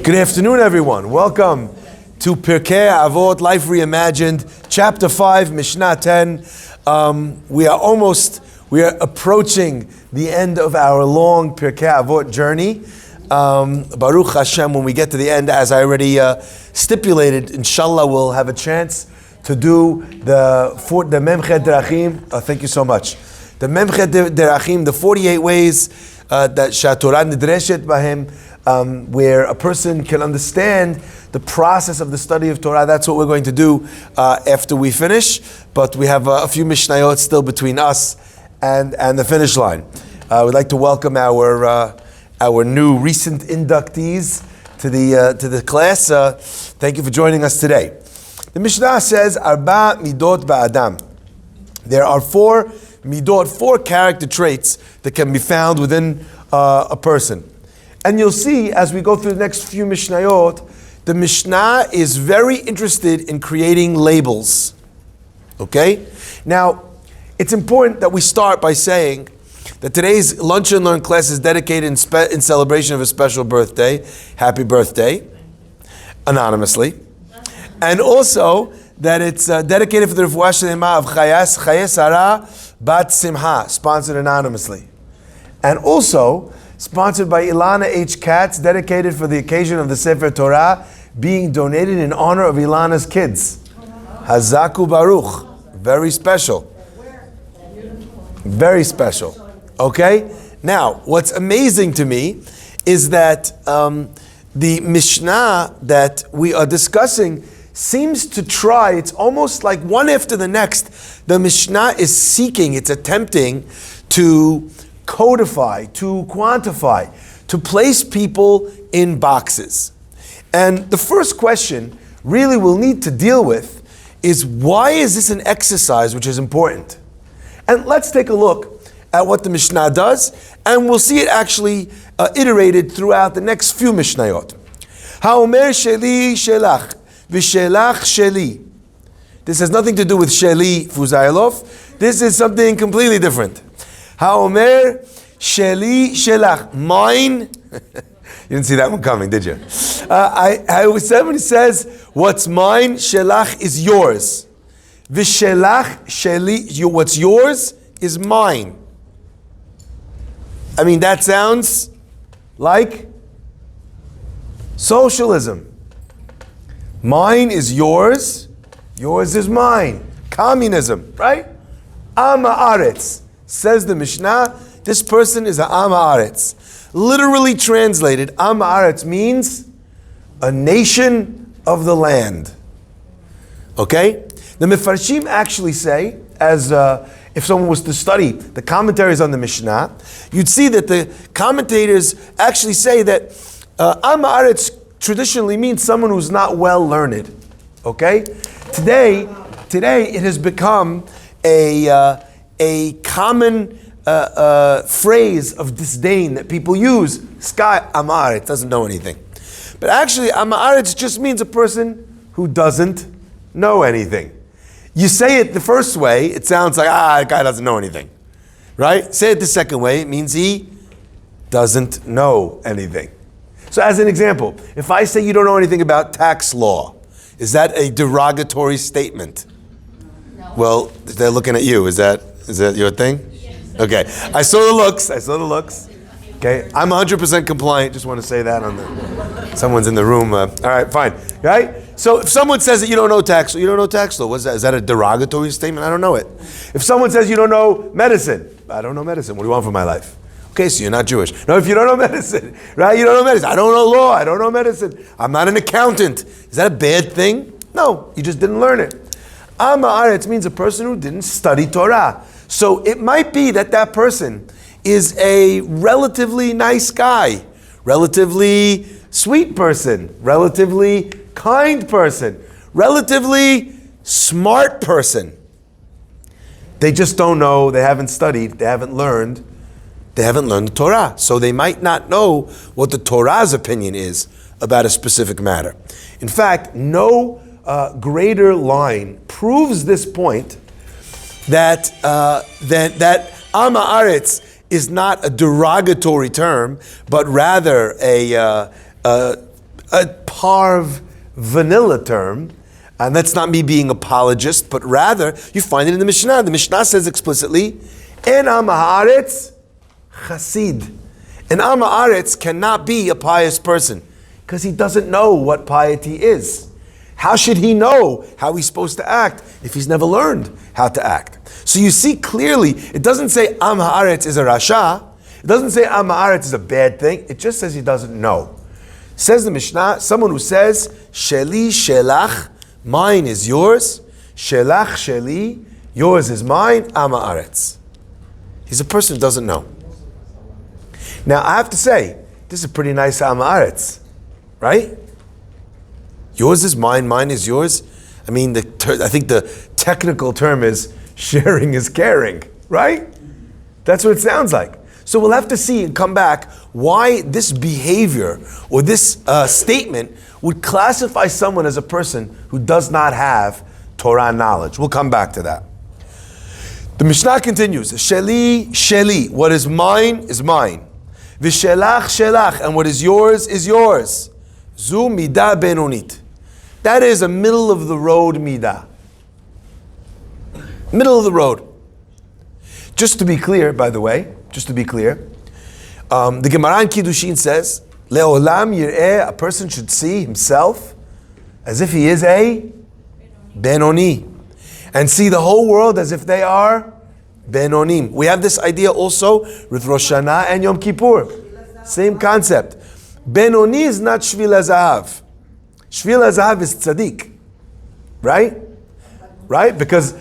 Good afternoon, everyone. Welcome to Pirke Abot, Life ReImagined, Chapter 5, Mishna 10. We are approaching the end of our long Pirke Abot journey. Baruch Hashem, when we get to the end, as I already stipulated, inshallah, we'll have a chance to do the Memchet Derachim. Thank you so much. The Memchet Derachim, the 48 ways that Torah Nidreshet Bahem, where a person can understand the process of the study of Torah. That's what we're going to do after we finish. But we have a few Mishnayot still between us and the finish line. We'd like to welcome our new recent inductees to the class. Thank you for joining us today. The Mishnah says, Arba midot ba'adam. There are four midot, four character traits that can be found within a person. And you'll see as we go through the next few Mishnayot, the Mishnah is very interested in creating labels. Okay? Now, it's important that we start by saying that today's Lunch and Learn class is dedicated in celebration of a special birthday. Happy birthday, anonymously. And also that it's dedicated for the Refuah Shlema of Chaye Sarah Bat Simha, sponsored anonymously. And also sponsored by Ilana H. Katz, dedicated for the occasion of the Sefer Torah being donated in honor of Ilana's kids. Hazaku Baruch. Very special. Very special. Okay? Now, what's amazing to me is that the Mishnah that we are discussing seems to try, it's almost like one after the next, the Mishnah is seeking, it's attempting to codify, to quantify, to place people in boxes. And the first question really we'll need to deal with is, why is this an exercise which is important? And let's take a look at what the Mishnah does, and we'll see it actually iterated throughout the next few Mishnayot. Ha'omer sheli shelach, v'shelach sheli. This has nothing to do with Sheli Fuzailov. This is something completely different. Ha'omer sheli shelach, mine. You didn't see that one coming, did you? Somebody says, what's mine, shelach is yours. V'shelach sheli, what's yours is mine. I mean, that sounds like socialism. Mine is yours, yours is mine. Communism, right? Am ha'aretz. Says the Mishnah, this person is a Am ha'aretz. Literally translated, Am ha'aretz means a nation of the land. Okay? The Mefarshim actually say, as if someone was to study the commentaries on the Mishnah, you'd see that the commentators actually say that Am ha'aretz traditionally means someone who's not well learned. Okay? Today it has become a common phrase of disdain that people use. This guy, Am ha'aretz, doesn't know anything. But actually, Am ha'aretz just means a person who doesn't know anything. You say it the first way, it sounds like, that guy doesn't know anything. Right? Say it the second way, it means he doesn't know anything. So as an example, if I say you don't know anything about tax law, is that a derogatory statement? No. Well, they're looking at you. Is that your thing? Yes. Okay. I saw the looks. Okay. I'm 100% compliant. Just want to say that someone's in the room. All right, fine. Right? So if someone says that you don't know tax law, what's that? Is that a derogatory statement? I don't know it. If someone says you don't know medicine, I don't know medicine. What do you want from my life? Okay, so you're not Jewish. No, if you don't know medicine, right? You don't know medicine. I don't know law. I don't know medicine. I'm not an accountant. Is that a bad thing? No, you just didn't learn it. Am ha'aretz means a person who didn't study Torah. So it might be that person is a relatively nice guy, relatively sweet person, relatively kind person, relatively smart person. They just don't know, they haven't studied, they haven't learned the Torah. So they might not know what the Torah's opinion is about a specific matter. In fact, no greater line proves this point that Am ha'aretz is not a derogatory term, but rather a a parv vanilla term, and that's not me being apologist, but rather you find it in the Mishnah. The Mishnah says explicitly, "En am haaretz chasid." An am haaretz cannot be a pious person because he doesn't know what piety is. How should he know how he's supposed to act if he's never learned how to act? So you see clearly, it doesn't say am haaretz is a rasha. It doesn't say am haaretz is a bad thing. It just says he doesn't know. Says the Mishnah, someone who says, Sheli shelach, mine is yours, shelach sheli, yours is mine, am haaretz. He's a person who doesn't know. Now I have to say, this is a pretty nice am haaretz, right? Yours is mine, mine is yours. I mean, I think the technical term is sharing is caring, right? That's what it sounds like. So we'll have to see and come back why this behavior or this statement would classify someone as a person who does not have Torah knowledge. We'll come back to that. The Mishnah continues, Sheli, Sheli, what is mine is mine. V'shelach, Shelach, and what is yours is yours. Zu midah benonit. That is a middle of the road midah. Middle of the road. Just to be clear, by the way, the Gemara in Kiddushin says, Le'olam yir'eh, a person should see himself as if he is a benoni, and see the whole world as if they are benonim. We have this idea also with Rosh Hashanah and Yom Kippur. Same concept. Benoni is not Shvil HaZahav. Shvil HaZahav is tzaddik, right? Right? Because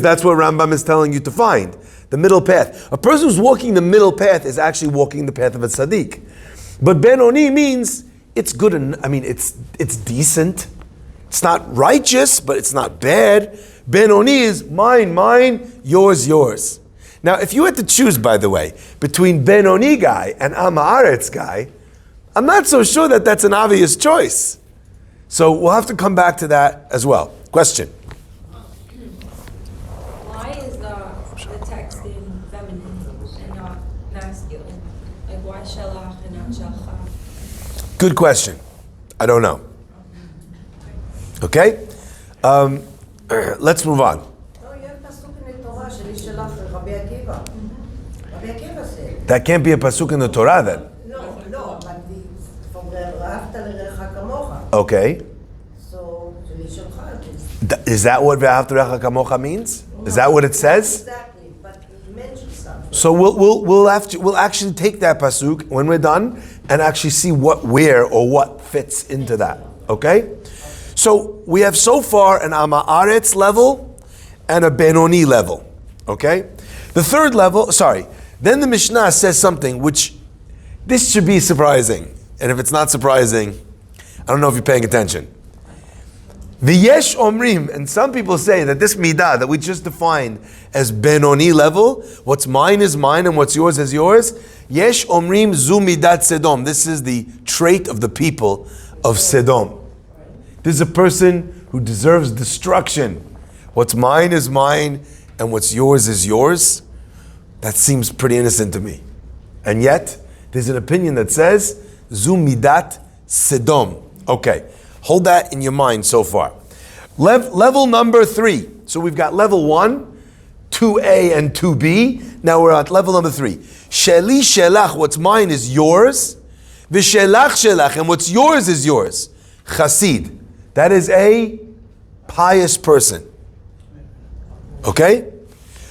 that's what Rambam is telling you to find. The middle path. A person who's walking the middle path is actually walking the path of a tzaddik. But Benoni means it's good, it's decent. It's not righteous, but it's not bad. Benoni is mine, yours, yours. Now, if you had to choose, by the way, between Benoni guy and Am Haaretz guy, I'm not so sure that that's an obvious choice. So we'll have to come back to that as well. Question. Why is the text in feminine and not masculine? Like why shelach and not shalcha? Good question. I don't know. Okay? Let's move on. That can't be a pasuk in the Torah then. No, but from ואהבת לרעך כמוך. Okay. So, is that what ואהבת לרעך כמוך means? Is that what it says? Exactly, but it mentions something. So we'll actually take that pasuk when we're done and actually see where what fits into that. Okay? So we have so far an Am Haaretz level and a Benoni level. Okay? The third level, then the Mishnah says something which, this should be surprising. And if it's not surprising, I don't know if you're paying attention. V'yesh omrim, and some people say that this midah that we just defined as Benoni level, what's mine is mine and what's yours is yours. Yesh omrim zu midat Sedom. This is the trait of the people of Sedom. This is a person who deserves destruction. What's mine is mine and what's yours is yours. That seems pretty innocent to me. And yet, there's an opinion that says, Zu midat Sedom. Okay, hold that in your mind so far. Level number 3. So we've got level 1, 2A and 2B. Now we're at level number 3. Sheli shelach, what's mine is yours. V'shelach shelach, and what's yours is yours. Chasid. That is a pious person. Okay?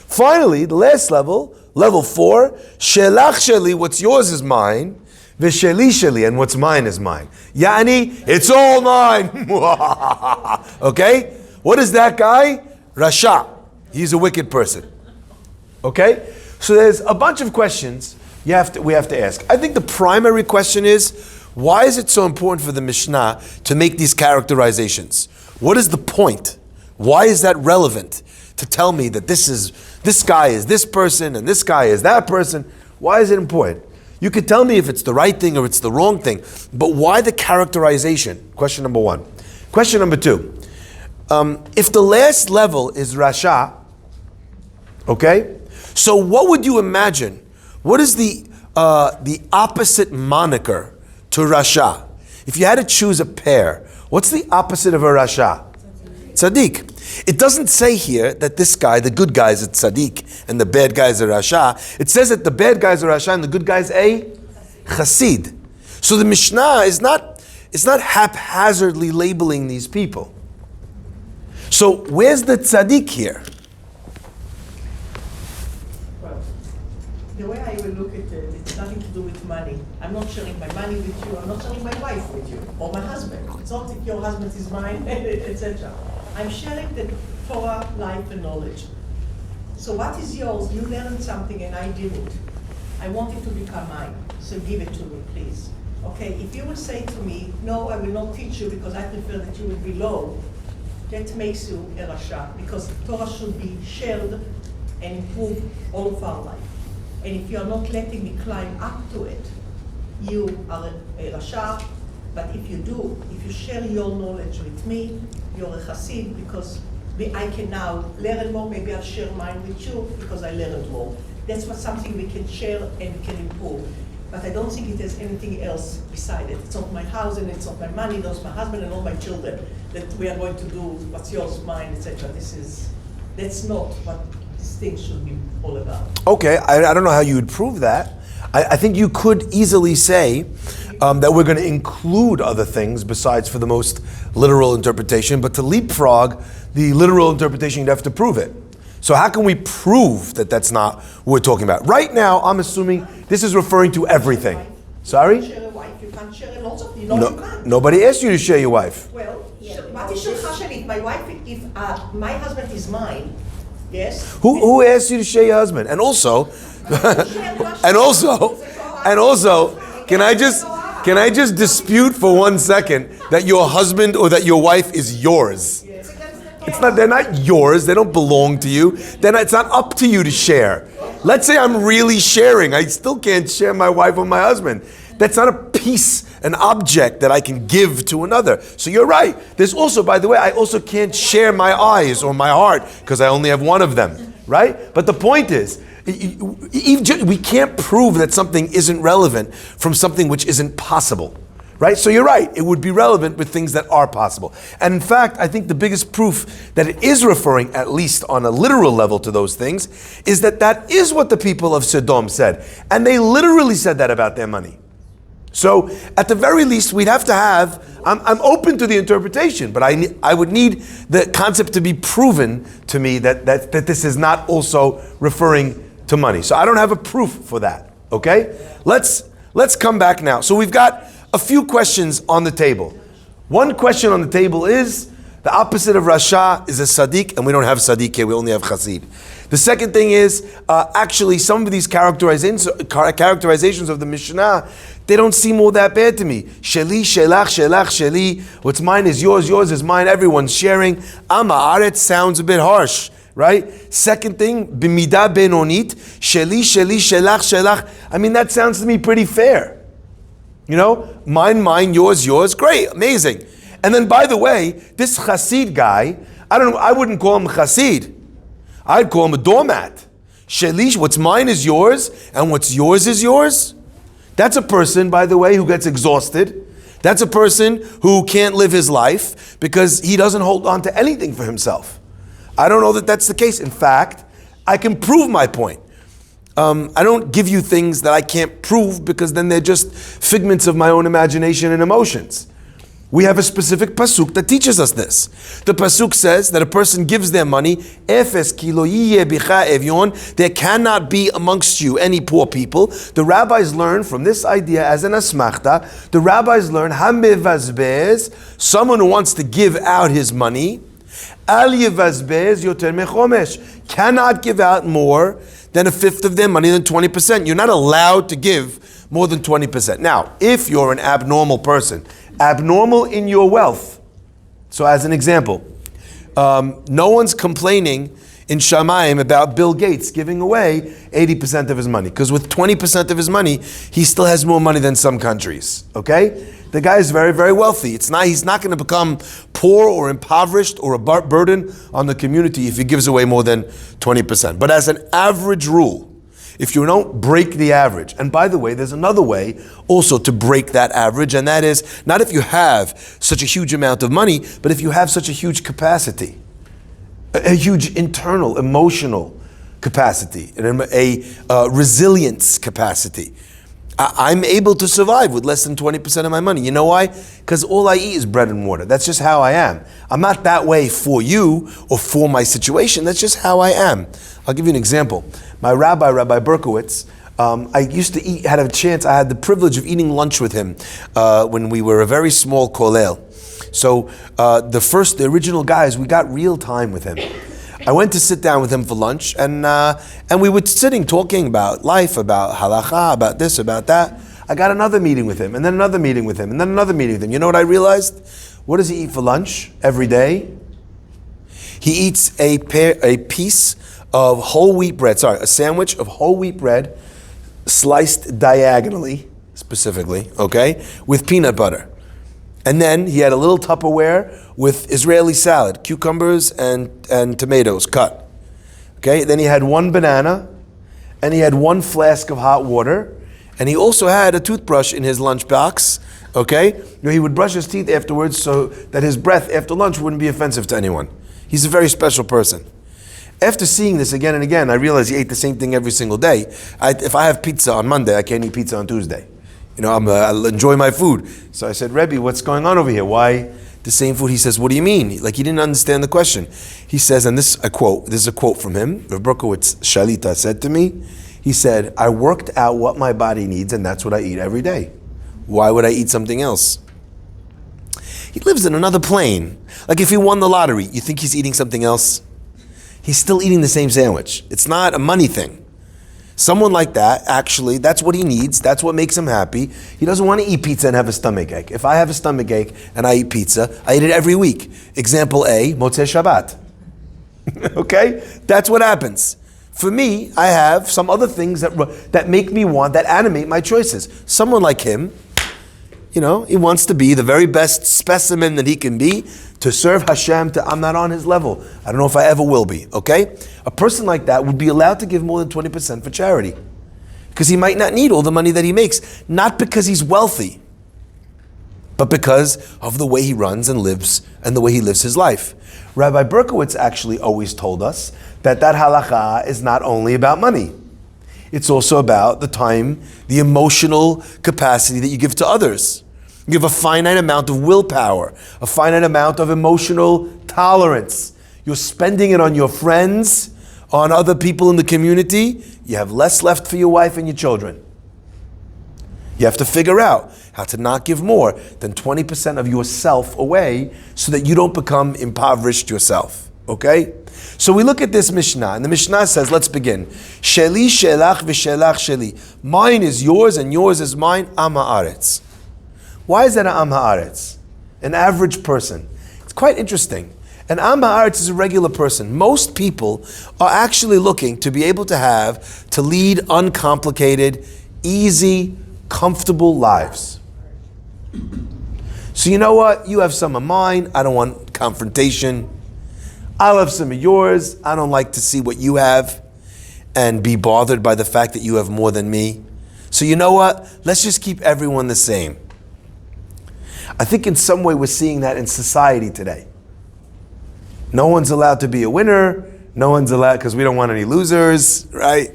Finally, the last level, level 4, Shelach Sheli, what's yours is mine, V'Sheli Sheli, and what's mine is mine. Yani, it's all mine. Okay? What is that guy? Rasha. He's a wicked person. Okay? So there's a bunch of questions we have to ask. I think the primary question is, why is it so important for the Mishnah to make these characterizations? What is the point? Why is that relevant to tell me that this guy is this person and this guy is that person? Why is it important? You could tell me if it's the right thing or it's the wrong thing, but why the characterization? Question number 1. Question number 2. If the last level is Rasha, okay, so what would you imagine? What is the opposite moniker to Rasha? if you had to choose a pair, what's the opposite of a rasha? Tzaddik. It doesn't say here that this guy, the good guy is a tzaddik and the bad guy is a rasha. It says that the bad guy is a rasha and the good guy is a chassid. So the Mishnah is not haphazardly labeling these people. So where's the tzaddik here? Well, the way I will look at it, it's nothing to do with money. I'm not sharing my money with you. I'm not sharing my wife with you or my husband. It's not if your husband is mine, etc. I'm sharing the Torah, life, and knowledge. So what is yours? You learned something and I didn't. I want it to become mine. So give it to me, please. Okay, if you will say to me, no, I will not teach you because I prefer that you will be low, that makes you a rasha, because Torah should be shared and improve all of our life. And if you are not letting me climb up to it, you are a rasha. But if you do, if you share your knowledge with me, you're a chassid, because I can now learn more. Maybe I'll share mine with you because I learned more. That's something we can share and we can improve. But I don't think it has anything else beside it. It's not my house and it's not my money, that's my husband and all my children that we are going to do what's yours, mine, etc. That's not what this thing should be all about. Okay, I don't know how you would prove that. I think you could easily say that we're going to include other things besides for the most literal interpretation, but to leapfrog the literal interpretation, you'd have to prove it. So how can we prove that that's not what we're talking about? Right now, I'm assuming this is referring to everything. Sorry? You can't share a wife, you can't share lots of things. No, you can't. nobody asked you to share your wife. Well, what is your chashalit? My wife, if my husband is mine, yes? Who asked you to share your husband? And also, and also, can I just dispute for 1 second that your husband or that your wife is yours? It's not. They're not yours. They don't belong to you. It's not up to you to share. Let's say I'm really sharing. I still can't share my wife or my husband. That's not a piece, an object that I can give to another. So you're right. There's also, by the way, I also can't share my eyes or my heart because I only have one of them, right? But the point is, we can't prove that something isn't relevant from something which isn't possible. Right? So you're right, it would be relevant with things that are possible. And in fact, I think the biggest proof that it is referring, at least on a literal level, to those things, is that is what the people of Sodom said. And they literally said that about their money. So at the very least, we'd have to have, I'm open to the interpretation, but I would need the concept to be proven to me that this is not also referring to money. So I don't have a proof for that, okay? Let's come back now. So we've got a few questions on the table. One question on the table is, the opposite of rasha is a tzaddik, and we don't have tzaddik here, we only have chassid. The second thing is, actually some of these characterizations of the Mishnah, they don't seem all that bad to me. Sheli, shelach, shelach, sheli. What's mine is yours, yours is mine, everyone's sharing. Am haaretz sounds a bit harsh, right? Second thing, b'midah benonit, sheli, sheli, shelach, shelach. I mean, that sounds to me pretty fair. You know, mine, yours, great, amazing. And then, by the way, this chassid guy, I wouldn't call him chassid. I'd call him a doormat. Shelish, what's mine is yours, and what's yours is yours. That's a person, by the way, who gets exhausted. That's a person who can't live his life because he doesn't hold on to anything for himself. I don't know that that's the case. In fact, I can prove my point. I don't give you things that I can't prove because then they're just figments of my own imagination and emotions. We have a specific pasuk that teaches us this. The pasuk says that a person gives their money, Efes ki lo yiyeh bicha evyon, there cannot be amongst you any poor people. The rabbis learn from this idea as an asmachta, the rabbis learn, hamevazbez, someone who wants to give out his money, al yevazbez yoter mechomesh, cannot give out more than a fifth of their money, than 20%. You're not allowed to give more than 20%. Now, if you're an abnormal person, abnormal in your wealth, so as an example, no one's complaining in Shamayim about Bill Gates giving away 80% of his money, because with 20% of his money, he still has more money than some countries, okay? The guy is very, very wealthy. He's not going to become poor or impoverished or a burden on the community if he gives away more than 20%. But as an average rule, if you don't break the average. And by the way, there's another way also to break that average, and that is not if you have such a huge amount of money, but if you have such a huge capacity, a huge internal, emotional capacity, a resilience capacity. I'm able to survive with less than 20% of my money. You know why? Because all I eat is bread and water. That's just how I am. I'm not that way for you or for my situation. That's just how I am. I'll give you an example. My rabbi, Rabbi Berkowitz, I used to eat, I had the privilege of eating lunch with him when we were a very small kollel. So the original guys, we got real time with him. I went to sit down with him for lunch, and we were sitting talking about life, about halacha, about this, about that. I got another meeting with him, and then another meeting with him, and then another meeting with him. You know what I realized? What does he eat for lunch every day? He eats a piece of whole wheat bread, a sandwich of whole wheat bread, sliced diagonally, specifically, okay, with peanut butter. And then he had a little Tupperware with Israeli salad, cucumbers and tomatoes cut. Okay, then he had one banana, and he had one flask of hot water, and he also had a toothbrush in his lunchbox. Okay, he would brush his teeth afterwards so that his breath after lunch wouldn't be offensive to anyone. He's a very special person. After seeing this again and again, I realized he ate the same thing every single day. If I have pizza on Monday, I can't eat pizza on Tuesday. I'll enjoy my food. So I said, Rebbe, what's going on over here? Why the same food? He says, what do you mean? Like, he didn't understand the question. He says, and this is a quote from him, Rav Berkowitz Shalita said to me, he said, I worked out what my body needs, and that's what I eat every day. Why would I eat something else? He lives in another plane. Like, if he won the lottery, you think he's eating something else? He's still eating the same sandwich. It's not a money thing. Someone like that, actually, that's what he needs. That's what makes him happy. He doesn't want to eat pizza and have a stomach ache. If I have a stomach ache and I eat pizza, I eat it every week. Example A, Motzei Shabbat. Okay? That's what happens. For me, I have some other things that make me want, that animate my choices. Someone like him, he wants to be the very best specimen that he can be to serve Hashem. I'm not on his level. I don't know if I ever will be, okay? A person like that would be allowed to give more than 20% for charity. Because he might not need all the money that he makes. Not because he's wealthy, but because of the way he runs and lives and the way he lives his life. Rabbi Berkowitz actually always told us that halacha is not only about money. It's also about the time, the emotional capacity that you give to others. You have a finite amount of willpower, a finite amount of emotional tolerance. You're spending it on your friends, on other people in the community. You have less left for your wife and your children. You have to figure out how to not give more than 20% of yourself away so that you don't become impoverished yourself. Okay? So we look at this Mishnah, and the Mishnah says, let's begin. Sheli, shelach, v'shelach, sheli. Mine is yours, and yours is mine. Am haaretz. Why is that an Am Haaretz? An average person. It's quite interesting. An Am Haaretz is a regular person. Most people are actually looking to be able to lead uncomplicated, easy, comfortable lives. So you know what? You have some of mine. I don't want confrontation. I'll have some of yours. I don't like to see what you have and be bothered by the fact that you have more than me. So you know what? Let's just keep everyone the same. I think in some way we're seeing that in society today. No one's allowed to be a winner. No one's allowed, because we don't want any losers, right?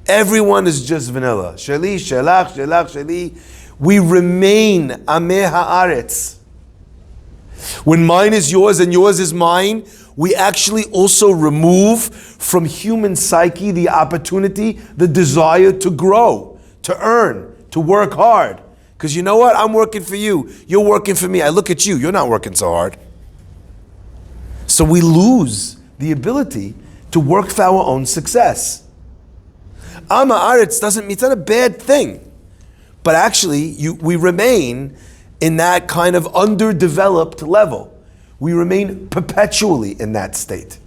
Everyone is just vanilla. Sheli, shelach, shelach, sheli. We remain ameh haaretz. When mine is yours and yours is mine, we actually also remove from human psyche the opportunity, the desire to grow, to earn, to work hard. Because you know what? I'm working for you. You're working for me. I look at you. You're not working so hard. So we lose the ability to work for our own success. Am haaretz doesn't mean it's not a bad thing. But actually, we remain in that kind of underdeveloped level. We remain perpetually in that state.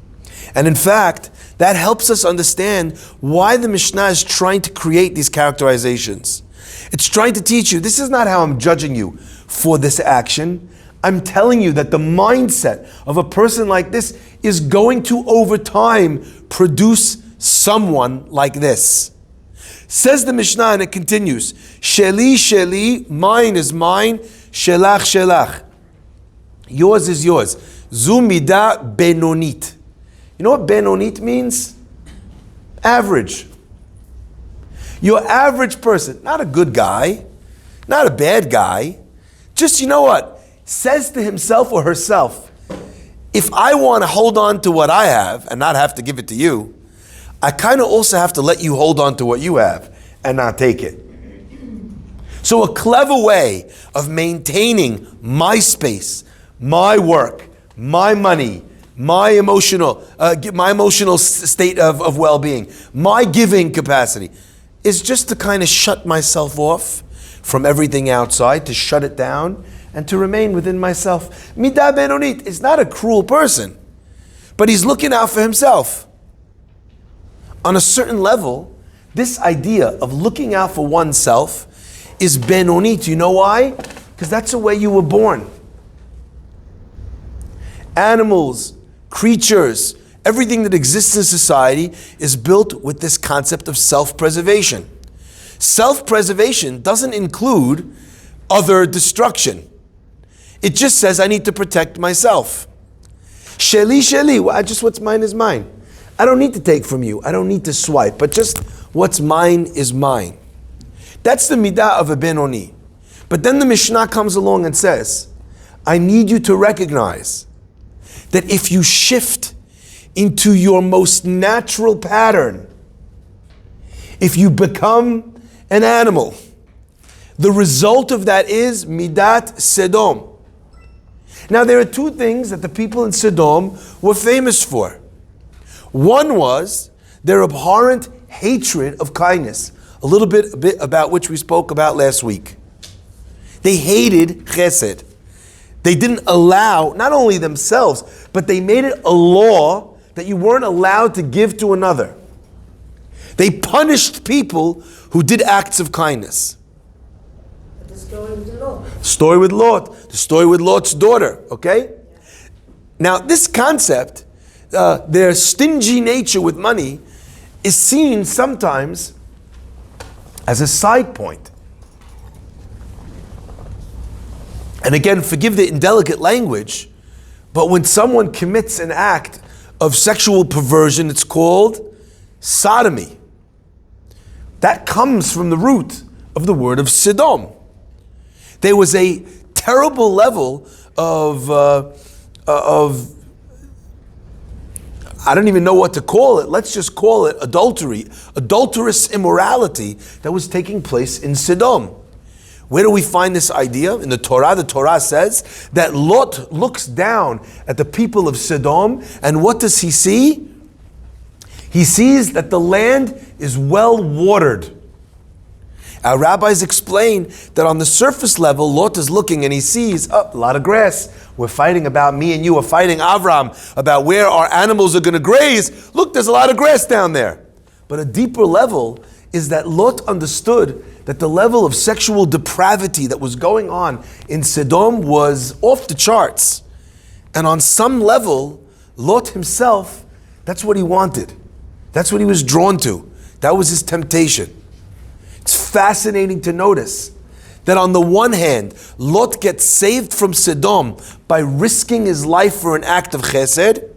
And in fact, that helps us understand why the Mishnah is trying to create these characterizations. It's trying to teach you, this is not how I'm judging you for this action. I'm telling you that the mindset of a person like this is going to, over time, produce someone like this. Says the Mishnah, and it continues. Sheli, sheli, mine is mine. Shelach, shelach. Yours is yours. Zu midah benonit. You know what benonit means? Average. Your average person, not a good guy, not a bad guy, just, you know what, says to himself or herself, if I want to hold on to what I have and not have to give it to you, I kind of also have to let you hold on to what you have and not take it. So a clever way of maintaining my space, my work, my money, my emotional state of well-being, my giving capacity, is just to kind of shut myself off from everything outside, to shut it down, and to remain within myself. Midah benonit is not a cruel person, but he's looking out for himself. On a certain level, this idea of looking out for oneself is benonit. You know why? Because that's the way you were born. Animals, creatures, everything that exists in society is built with this concept of self-preservation. Self-preservation doesn't include other destruction. It just says I need to protect myself. Sheli, sheli, just what's mine is mine. I don't need to take from you. I don't need to swipe, but just what's mine is mine. That's the midah of a benoni. But then the Mishnah comes along and says, I need you to recognize that if you shift into your most natural pattern, if you become an animal, the result of that is midat Sodom. Now there are two things that the people in Sodom were famous for. One was their abhorrent hatred of kindness, a little bit about which we spoke about last week. They hated chesed. They didn't allow, not only themselves, but they made it a law that you weren't allowed to give to another. They punished people who did acts of kindness. The story with Lot. Story with Lot. The story with Lot's daughter, okay? Now, this concept, their stingy nature with money, is seen sometimes as a side point. And again, forgive the indelicate language, but when someone commits an act of sexual perversion, it's called sodomy. That comes from the root of the word of Sodom. There was a terrible level of I don't even know what to call it. Let's just call it adultery, adulterous immorality that was taking place in Sodom. Where do we find this idea? In the Torah. The Torah says that Lot looks down at the people of Sodom, and what does he see? He sees that the land is well watered. Our rabbis explain that on the surface level, Lot is looking and he sees, a lot of grass. We're fighting about, me and you are fighting Avram about where our animals are going to graze. Look, there's a lot of grass down there. But a deeper level is that Lot understood that the level of sexual depravity that was going on in Sodom was off the charts. And on some level, Lot himself, that's what he wanted. That's what he was drawn to. That was his temptation. It's fascinating to notice that on the one hand, Lot gets saved from Sodom by risking his life for an act of chesed,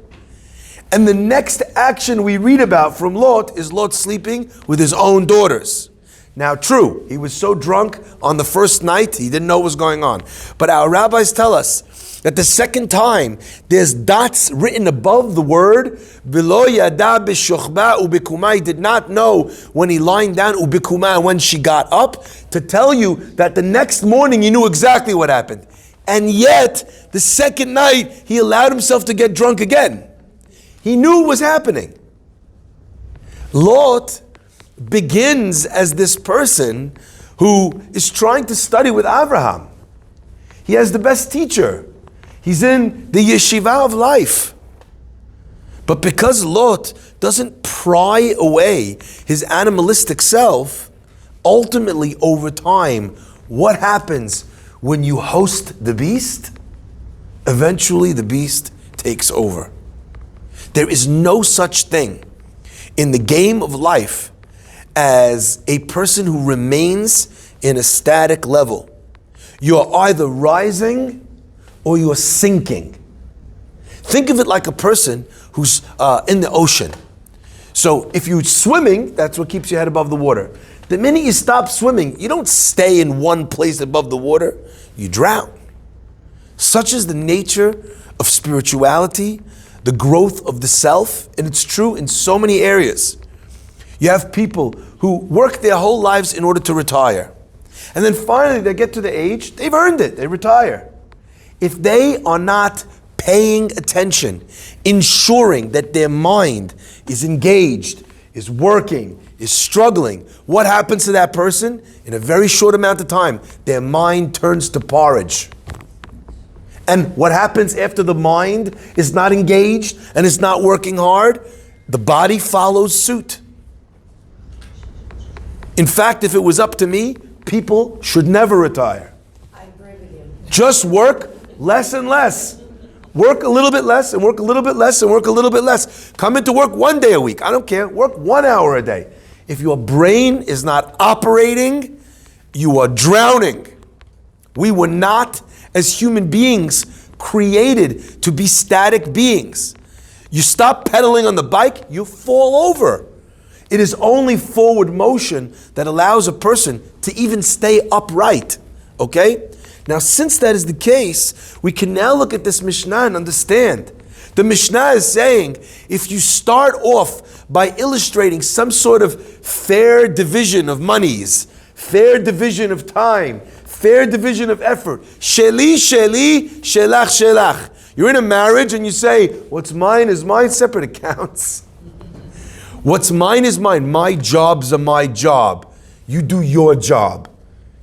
and the next action we read about from Lot is Lot sleeping with his own daughters. Now true, he was so drunk on the first night, he didn't know what was going on. But our rabbis tell us that the second time, there's dots written above the word, V'lo yada b'shochba u'bikuma. He did not know when he lying down, u'bikuma, and when she got up, to tell you that the next morning he knew exactly what happened. And yet, the second night, he allowed himself to get drunk again. He knew what was happening. Lot begins as this person who is trying to study with Abraham. He has the best teacher. He's in the yeshiva of life. But because Lot doesn't pry away his animalistic self, ultimately over time, what happens when you host the beast? Eventually the beast takes over. There is no such thing in the game of life as a person who remains in a static level. You're either rising or you're sinking. Think of it like a person who's in the ocean. So if you're swimming, that's what keeps your head above the water. The minute you stop swimming, you don't stay in one place above the water, you drown. Such is the nature of spirituality, the growth of the self, and it's true in so many areas. You have people who work their whole lives in order to retire. And then finally they get to the age, they've earned it, they retire. If they are not paying attention, ensuring that their mind is engaged, is working, is struggling, what happens to that person? In a very short amount of time, their mind turns to porridge. And what happens after the mind is not engaged and is not working hard? The body follows suit. In fact, if it was up to me, people should never retire. I agree with you. Just work less and less. Work a little bit less and work a little bit less and work a little bit less. Come into work 1 day a week. I don't care. Work 1 hour a day. If your brain is not operating, you are drowning. We were not, as human beings, created to be static beings. You stop pedaling on the bike, you fall over. It is only forward motion that allows a person to even stay upright. Okay? Now, since that is the case, we can now look at this Mishnah and understand. The Mishnah is saying, if you start off by illustrating some sort of fair division of monies, fair division of time, fair division of effort, sheli, sheli, shelach, shelach. You're in a marriage and you say, what's mine is mine, separate accounts. What's mine is mine. My job's my job. You do your job.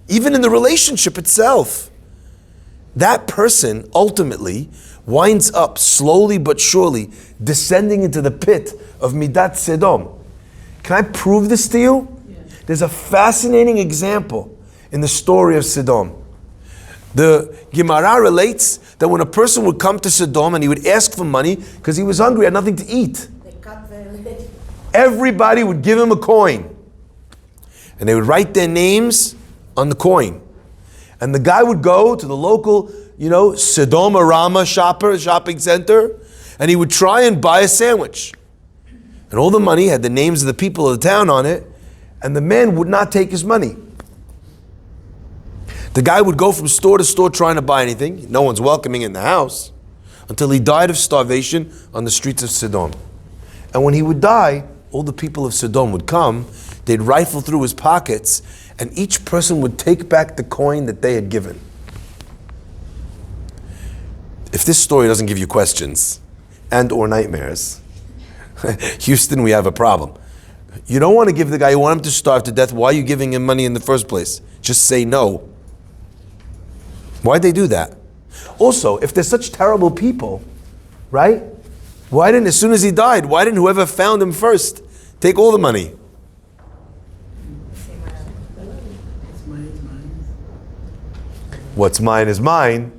Even in the relationship itself, that person ultimately winds up slowly but surely descending into the pit of Midat Sedom. Can I prove this to you? Yeah. There's a fascinating example in the story of Sedom. The Gemara relates that when a person would come to Sedom and he would ask for money because he was hungry, had nothing to eat. They cut their lid. Everybody would give him a coin. And they would write their names on the coin. And the guy would go to the local, Sedom Arama shopping center, and he would try and buy a sandwich. And all the money had the names of the people of the town on it, and the man would not take his money. The guy would go from store to store trying to buy anything. No one's welcoming in the house, until he died of starvation on the streets of Sedom. And when he would die, all the people of Sedom would come, they'd rifle through his pockets, and each person would take back the coin that they had given. If this story doesn't give you questions and or nightmares, Houston, we have a problem. You don't want to give the guy, you want him to starve to death. Why are you giving him money in the first place? Just say no. Why'd they do that? Also, if they're such terrible people, right? Why didn't, as soon as he died, why didn't whoever found him first take all the money? What's mine is mine.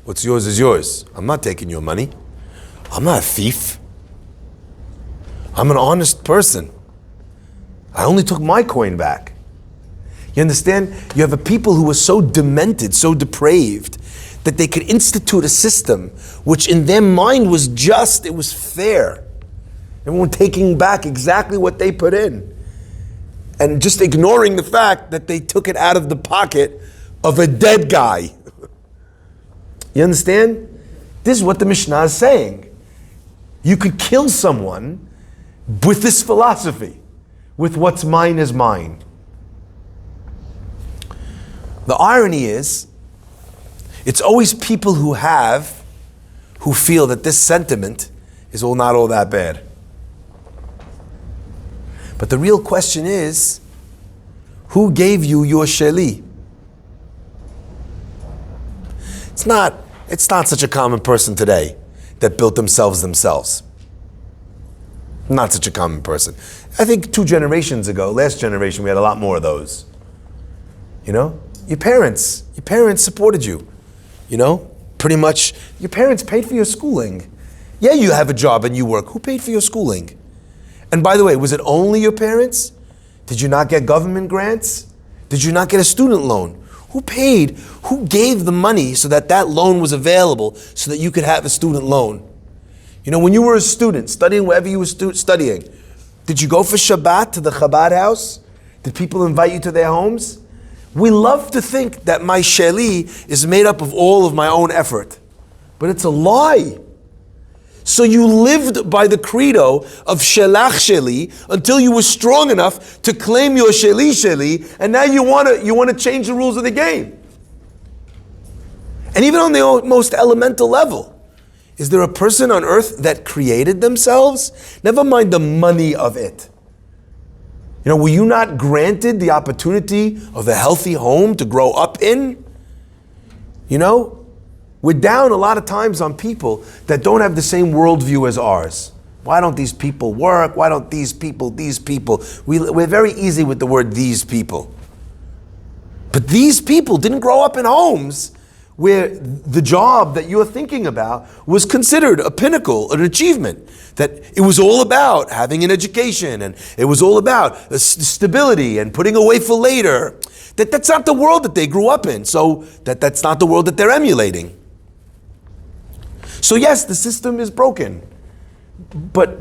What's yours is yours. I'm not taking your money. I'm not a thief. I'm an honest person. I only took my coin back. You understand? You have a people who were so demented, so depraved, that they could institute a system which in their mind was just, it was fair. Everyone taking back exactly what they put in. And just ignoring the fact that they took it out of the pocket of a dead guy. You understand? This is what the Mishnah is saying. You could kill someone with this philosophy, with what's mine is mine. The irony is, it's always people who feel that this sentiment is not all that bad. But the real question is, who gave you your sheli? It's not such a common person today that built themselves. Not such a common person. I think 2 generations ago, last generation, we had a lot more of those. Your parents supported you. Pretty much, your parents paid for your schooling. Yeah, you have a job and you work. Who paid for your schooling? And by the way, was it only your parents? Did you not get government grants? Did you not get a student loan? Who paid? Who gave the money so that that loan was available so that you could have a student loan? You know, when you were a student, studying wherever you were studying, did you go for Shabbat to the Chabad house? Did people invite you to their homes? We love to think that my sheli is made up of all of my own effort. But it's a lie. So you lived by the credo of shelach sheli until you were strong enough to claim your sheli, and now you want to change the rules of the game. And even on the most elemental level, is there a person on earth that created themselves? Never mind the money of it. You know, were you not granted the opportunity of a healthy home to grow up in? You know? We're down a lot of times on people that don't have the same worldview as ours. Why don't these people work? Why don't these people? We're very easy with the word these people. But these people didn't grow up in homes where the job that you're thinking about was considered a pinnacle, an achievement. That it was all about having an education, and it was all about stability and putting away for later. That's not the world that they grew up in, so that's not the world that they're emulating. So yes, the system is broken. But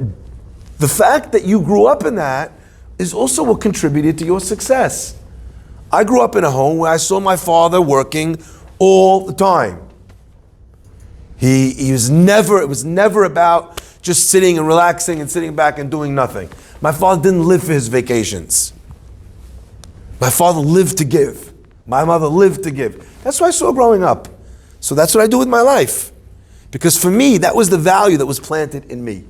the fact that you grew up in that is also what contributed to your success. I grew up in a home where I saw my father working all the time. It was never about just sitting and relaxing and sitting back and doing nothing. My father didn't live for his vacations. My father lived to give. My mother lived to give. That's what I saw growing up. So that's what I do with my life. Because for me, that was the value that was planted in me.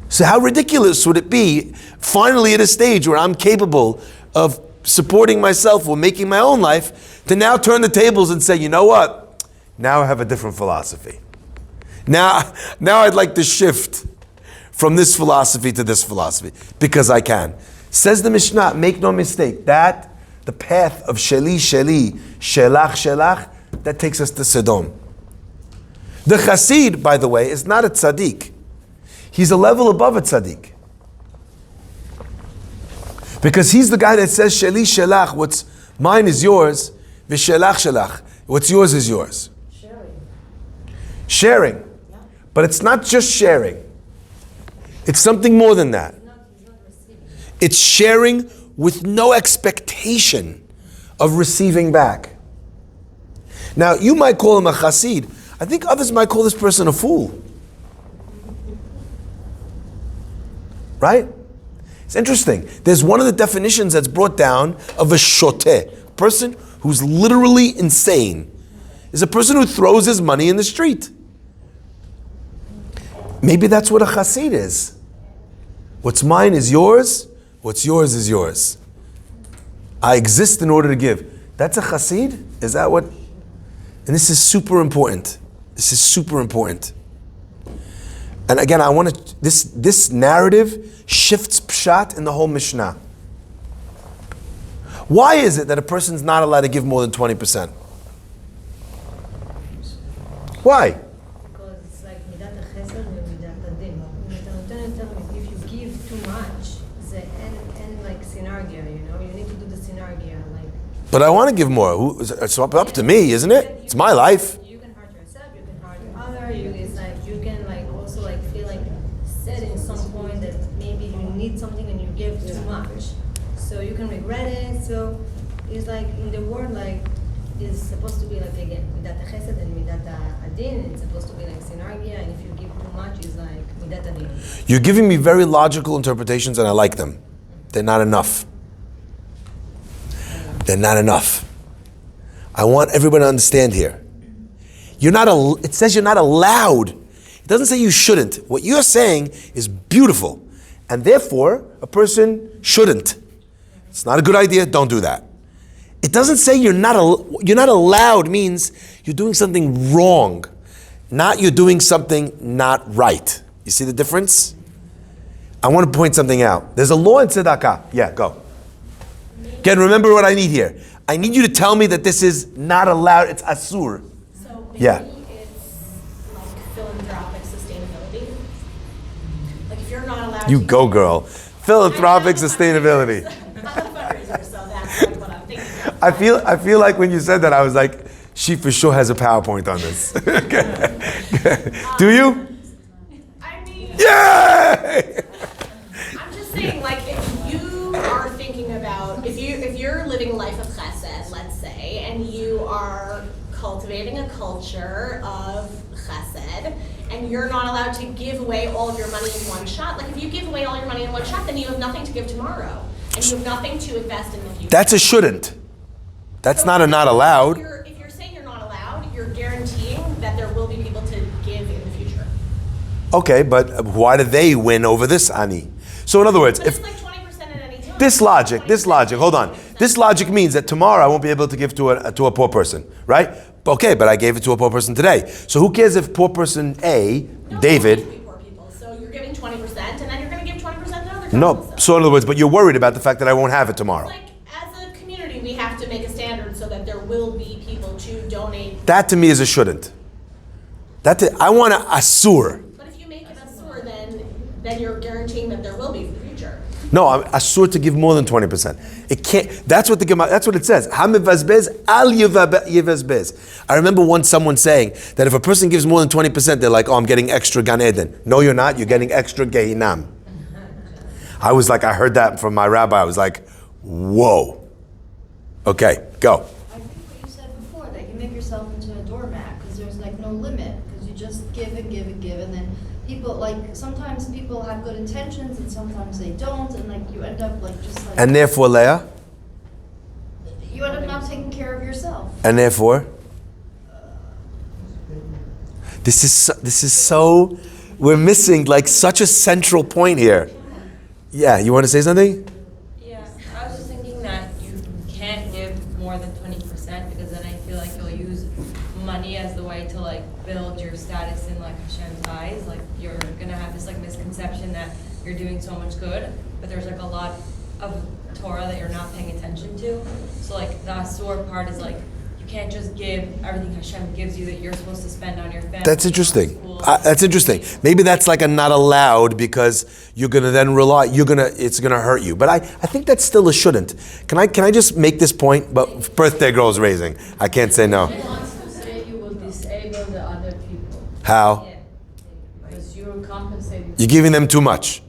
So how ridiculous would it be, finally at a stage where I'm capable of supporting myself or making my own life, to now turn the tables and say, you know what? Now I have a different philosophy. Now I'd like to shift from this philosophy to this philosophy, because I can. Says the Mishnah, make no mistake, that the path of sheli, shelach, that takes us to Sodom. The Chassid, by the way, is not a tzaddik. He's a level above a tzaddik. Because he's the guy that says, sheli shelach, what's mine is yours, v'shelach shelach, what's yours is yours. Sharing. Yeah. But it's not just sharing. It's something more than that. He's not receiving. It's sharing with no expectation of receiving back. Now, you might call him a chassid. I think others might call this person a fool. Right? It's interesting. There's one of the definitions that's brought down of a shoteh, person who's literally insane, is a person who throws his money in the street. Maybe that's what a chassid is. What's mine is yours, what's yours is yours. I exist in order to give. That's a chassid? Is that what? And this is super important. This is super important. And again, I want to, this narrative shifts pshat in the whole Mishnah. Why is it that a person's not allowed to give more than 20%? Why? Because it's like midat chesed and midat adin. If you give too much, the end like synergia, you know, you need to do the synergia. Like, But I want to give more. It's up to me, isn't it? It's my life. you can hurt yourself, you can hurt the other. You can like also like feel like set in some point that maybe you need something and you give too much, so you can regret it. So it's like in the world like it's supposed to be like again midat chesed and midat adin. It's supposed to be like synergia, and if you give too much, it's like midat adin. You're giving me very logical interpretations and I like them. They're not enough. They're not enough. I want everybody to understand here. It says you're not allowed. It doesn't say you shouldn't. What you're saying is beautiful. And therefore, a person shouldn't. It's not a good idea, don't do that. It doesn't say you're not allowed means you're doing something wrong. Not you're doing something not right. You see the difference? I want to point something out. There's a law in tzedakah. Yeah, go. Again, remember what I need here. I need you to tell me that this is not allowed, it's asur. So maybe Yeah. it's like philanthropic sustainability. Like if you're not allowed You to go, girl. Philanthropic sustainability. I'm a fundraiser, so that's like what I'm thinking of. I feel like when you said that, I was like, she for sure has a PowerPoint on this. Do you? I mean, Yay! I'm just saying, like, if you are thinking about, if you're living a life of chesed, let's say, and you are cultivating a culture of chesed, and you're not allowed to give away all of your money in one shot, like if you give away all your money in one shot, then you have nothing to give tomorrow, and you have nothing to invest in the future. That's a shouldn't. That's not a not allowed. If you're saying you're not allowed, you're guaranteeing that there will be people to give in the future. Okay, but why do they win over this ani? So in other words, But if it's like 20% at any time. this logic, hold on. This logic means that tomorrow I won't be able to give to a poor person, right? Okay, but I gave it to a poor person today. So who cares if poor person A, No, David, it's poor people. So you're giving 20%, and then you're going to give 20% to other people. no, so in other words, but you're worried about the fact that I won't have it tomorrow. Like, as a community, we have to make a standard so that there will be people to donate. That to me is a shouldn't. I want to asur. But if you make it a sur, then you're guaranteeing that there will be for the future. No, I'm asur to give more than 20%. It can't. That's what that's what it says. Hamivazbez al yivazbez. I remember once someone saying that if a person gives more than 20%, they're like, "Oh, I'm getting extra Gan Eden." No, you're not. You're getting extra Gehinam. I was like, I heard that from my rabbi. I was like, whoa. Okay, go. I think what you said before, that you make yourself into a doormat, because there's like no limit, because you just give and give and give, and then people, like, sometimes people have good intentions and sometimes they don't, and like you end up like just like, And therefore, Leah. you end up not taking care of yourself. And therefore, this is so. We're missing like such a central point here. Yeah, you want to say something? Yeah, I was just thinking that you can't give more than 20% because then I feel like you'll use money as the way to like build your status in like Hashem's eyes. Like you're gonna have this like misconception that you're doing so much good, but there's like a lot of Torah that you're not paying attention to. So like the Asur part is like you can't just give everything Hashem gives you that you're supposed to spend on your family. That's interesting. school. That's interesting. Maybe that's like a not allowed because you're gonna then rely. It's gonna hurt you. But I think that's still a shouldn't. Can I just make this point? But birthday girl is raising. I can't say no. He wants to say you will disable the other people How? because you're compensating. You're giving them too much.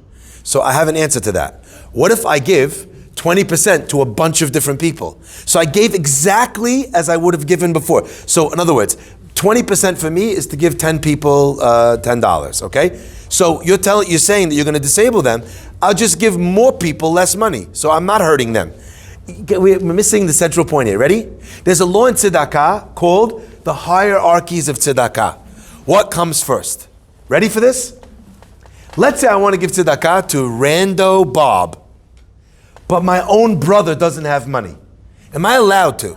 So I have an answer to that. What if I give 20% to a bunch of different people? So I gave exactly as I would have given before. So in other words, 20% for me is to give 10 people $10, okay? So you're saying that you're going to disable them. I'll just give more people less money. So I'm not hurting them. We're missing the central point here. Ready? There's a law in tzedakah called the hierarchies of tzedakah. What comes first? Ready for this? Let's say I want to give tzedakah to Rando Bob, but my own brother doesn't have money. Am I allowed to?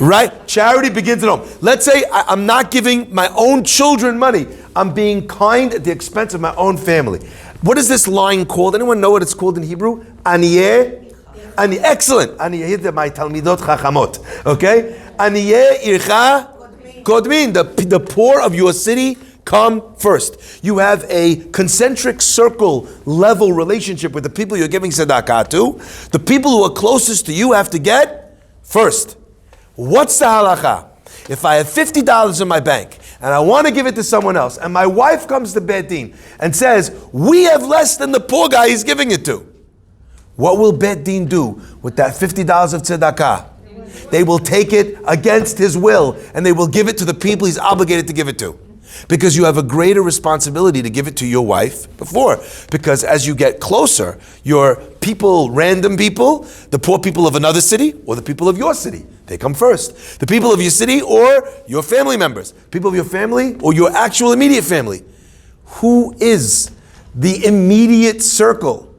Right? Charity begins at home. Let's say I'm not giving my own children money. I'm being kind at the expense of my own family. What is this line called? Anyone know what it's called in Hebrew? Aniyeh. Excellent. Aniyeh my talmidot chachamot. Okay? Aniyeh ircha kodmin. The poor of your city come first. You have a concentric circle level relationship with the people you're giving tzedakah to. The people who are closest to you have to get first. What's the halacha? If I have $50 in my bank and I want to give it to someone else, and my wife comes to Beit Din and says, we have less than the poor guy he's giving it to, what will Beit Din do with that $50 of tzedakah? They will take it against his will and they will give it to the people he's obligated to give it to. Because you have a greater responsibility to give it to your wife before. Because as you get closer, your people, random people, the poor people of another city or the people of your city, they come first. The people of your city or your family members, people of your family or your actual immediate family. Who is the immediate circle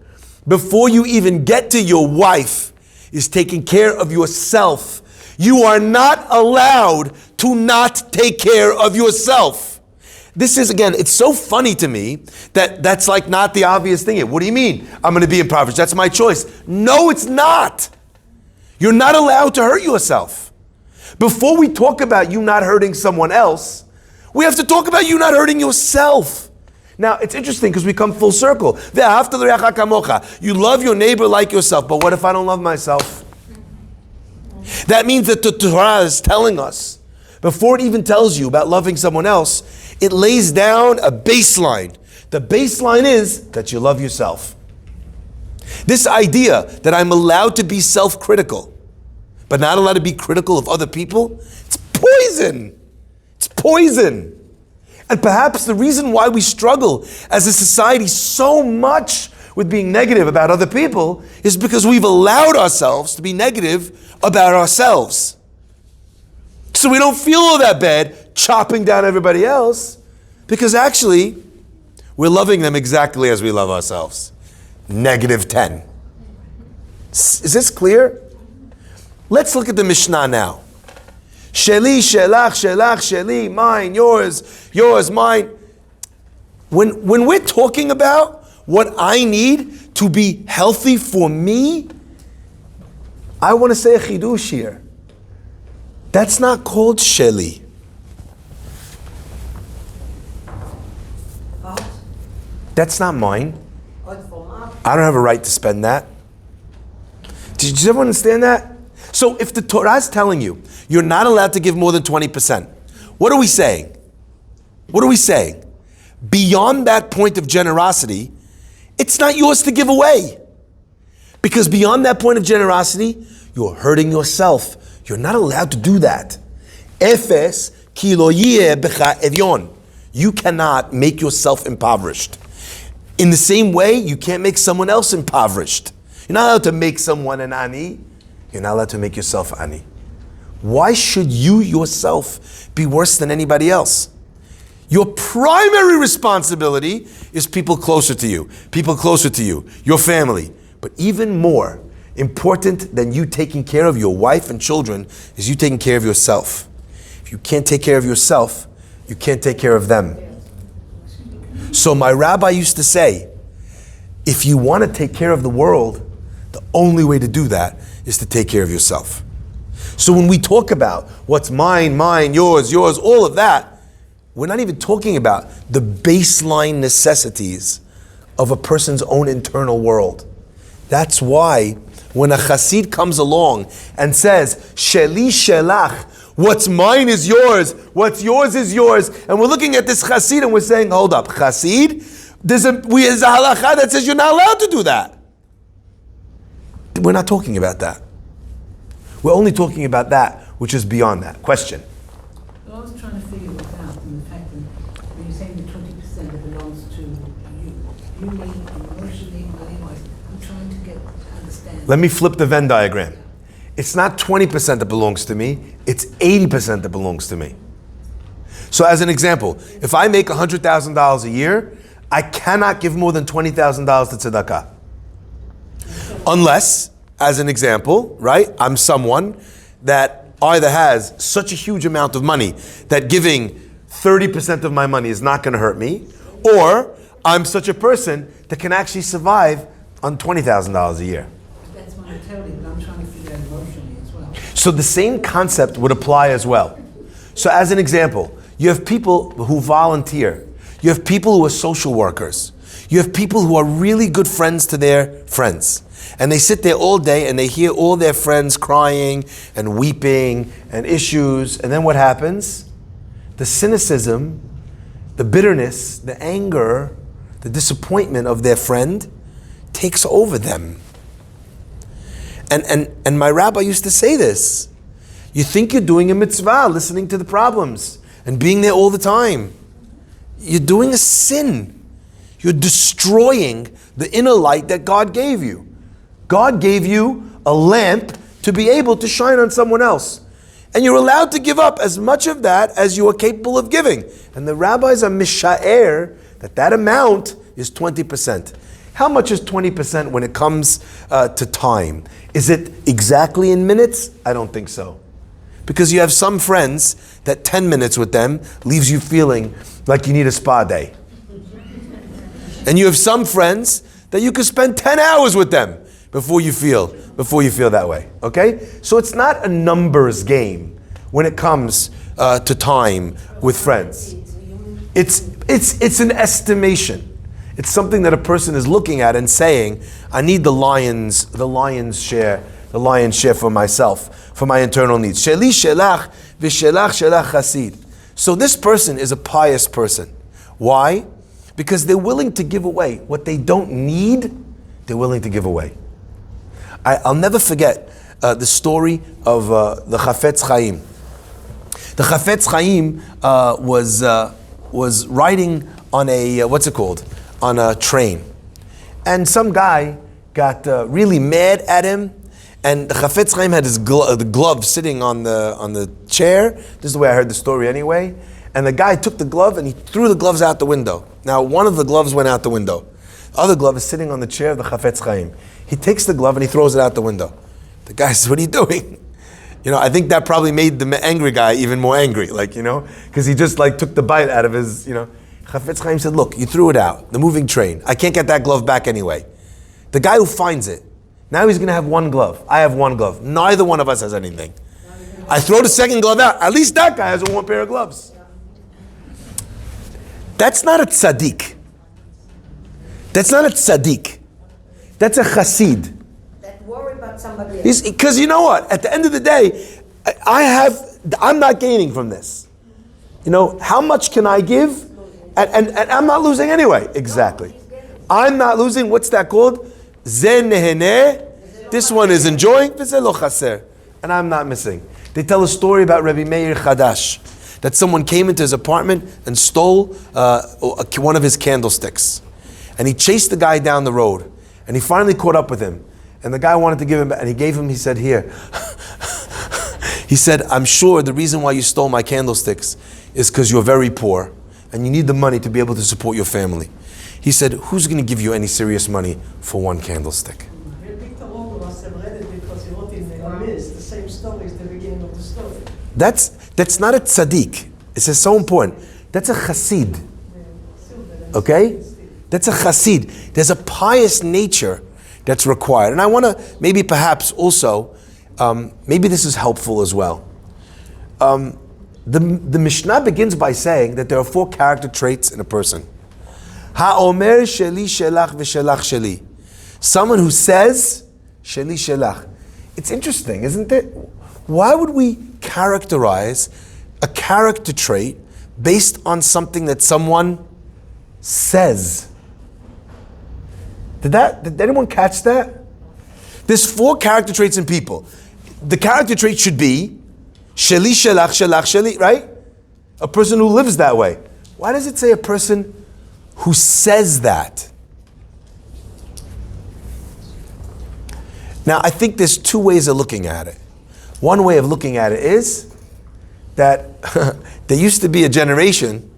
before you even get to your wife is taking care of yourself. You are not allowed to not take care of yourself. This is, again, it's so funny to me that that's like not the obvious thing here. What do you mean? I'm going to be impoverished. That's my choice. No, it's not. You're not allowed to hurt yourself. Before we talk about you not hurting someone else, we have to talk about you not hurting yourself. Now, it's interesting because we come full circle. You love your neighbor like yourself, but what if I don't love myself? That means that the Torah is telling us, before it even tells you about loving someone else, it lays down a baseline. The baseline is that you love yourself. This idea that I'm allowed to be self-critical, but not allowed to be critical of other people, it's poison. It's poison. And perhaps the reason why we struggle as a society so much with being negative about other people is because we've allowed ourselves to be negative about ourselves. So we don't feel all that bad chopping down everybody else, because actually we're loving them exactly as we love ourselves. -10. Is this clear? Let's look at the Mishnah now. Sheli, shelach, shelach, sheli, mine, yours, yours, mine. When we're talking about what I need to be healthy for me, I want to say a chidush here. That's not called sheli. That's not mine. I don't have a right to spend that. Did you ever understand that? So if the Torah is telling you you're not allowed to give more than 20%, what are we saying? What are we saying? Beyond that point of generosity, it's not yours to give away. Because beyond that point of generosity, you're hurting yourself. You're not allowed to do that. Efes ki lo yeh becha evyon. You cannot make yourself impoverished. In the same way, you can't make someone else impoverished. You're not allowed to make someone an ani. You're not allowed to make yourself ani. Why should you yourself be worse than anybody else? Your primary responsibility is people closer to you, your family. But even more important than you taking care of your wife and children is you taking care of yourself. If you can't take care of yourself, you can't take care of them. So my rabbi used to say, if you want to take care of the world, the only way to do that is to take care of yourself. So when we talk about what's mine, yours, all of that, we're not even talking about the baseline necessities of a person's own internal world. That's why when a chassid comes along and says, Sheli shelach, what's mine is yours, what's yours is yours, and we're looking at this chassid and we're saying, hold up, chassid, there's a halakha that says you're not allowed to do that. We're not talking about that. We're only talking about that which is beyond that. Question? Well, I was trying to figure this out from the fact that when you're saying the 20% that belongs to you need emotionally, money-wise. I'm trying to understand. Let me flip the Venn diagram. It's not 20% that belongs to me, it's 80% that belongs to me. So as an example, if I make $100,000 a year, I cannot give more than $20,000 to tzedakah. Unless, as an example, right, I'm someone that either has such a huge amount of money that giving 30% of my money is not going to hurt me, or I'm such a person that can actually survive on $20,000 a year. That's monetarily, but I'm trying to figure out emotionally as well. So the same concept would apply as well. So as an example, you have people who volunteer. You have people who are social workers. You have people who are really good friends to their friends. And they sit there all day and they hear all their friends crying and weeping and issues. And then what happens? The cynicism, the bitterness, the anger, the disappointment of their friend takes over them. And my rabbi used to say this. You think you're doing a mitzvah, listening to the problems and being there all the time. You're doing a sin. You're destroying the inner light that God gave you. God gave you a lamp to be able to shine on someone else. And you're allowed to give up as much of that as you are capable of giving. And the rabbis are misha'er that amount is 20%. How much is 20% when it comes to time? Is it exactly in minutes? I don't think so. Because you have some friends that 10 minutes with them leaves you feeling like you need a spa day. And you have some friends that you could spend 10 hours with them before you feel that way. Okay? So it's not a numbers game when it comes to time with friends. It's an estimation. It's something that a person is looking at and saying, I need the lion's share for myself, for my internal needs. Sheli shelach v'shelach shelach chasid. So this person is a pious person. Why? Because they're willing to give away what they don't need. They're willing to give away. I'll never forget the story of the Chafetz Chaim. The Chafetz Chaim was riding on a on a train, and some guy got really mad at him. And the Chafetz Chaim had his the glove sitting on the chair. This is the way I heard the story anyway. And the guy took the glove and he threw the gloves out the window. Now one of the gloves went out the window. The other glove is sitting on the chair of the Chafetz Chaim. He takes the glove and he throws it out the window. The guy says, "What are you doing?" I think that probably made the angry guy even more angry, because he just took the bite out of his, Chafetz Chaim said, "Look, you threw it out, the moving train. I can't get that glove back anyway." The guy who finds it, now he's going to have one glove. I have one glove. Neither one of us has anything. I throw the second glove out. At least that guy has one pair of gloves. That's not a tzaddik. That's not a tzaddik. That's a chassid. That worry about somebody else. Because you know what? At the end of the day, I'm not gaining from this. How much can I give? And I'm not losing anyway. Exactly. I'm not losing. What's that called? Ze neheneh. This one is enjoying. V'ze lo chaser. And I'm not missing. They tell a story about Rabbi Meir Chadash, that someone came into his apartment and stole one of his candlesticks. And he chased the guy down the road. And he finally caught up with him. And the guy wanted to give him, and he said, "Here." He said, "I'm sure the reason why you stole my candlesticks is because you're very poor and you need the money to be able to support your family." He said, "Who's going to give you any serious money for one candlestick?" Victor Hugo must have read it because he wrote in the list the same story as the beginning of the story. That's not a tzaddik. This is so important. That's a chassid. Okay? That's a chassid. There's a pious nature that's required. And I want to maybe perhaps also, maybe this is helpful as well. The Mishnah begins by saying that there are 4 character traits in a person. Ha'omer sheli shelach v'shelach sheli. Someone who says sheli shelach. It's interesting, isn't it? Why would we characterize a character trait based on something that someone says? Did anyone catch that? There's 4 character traits in people. The character trait should be sheli shelach shelach sheli, right? A person who lives that way. Why does it say a person who says that? Now, I think there's 2 ways of looking at it. One way of looking at it is that there used to be a generation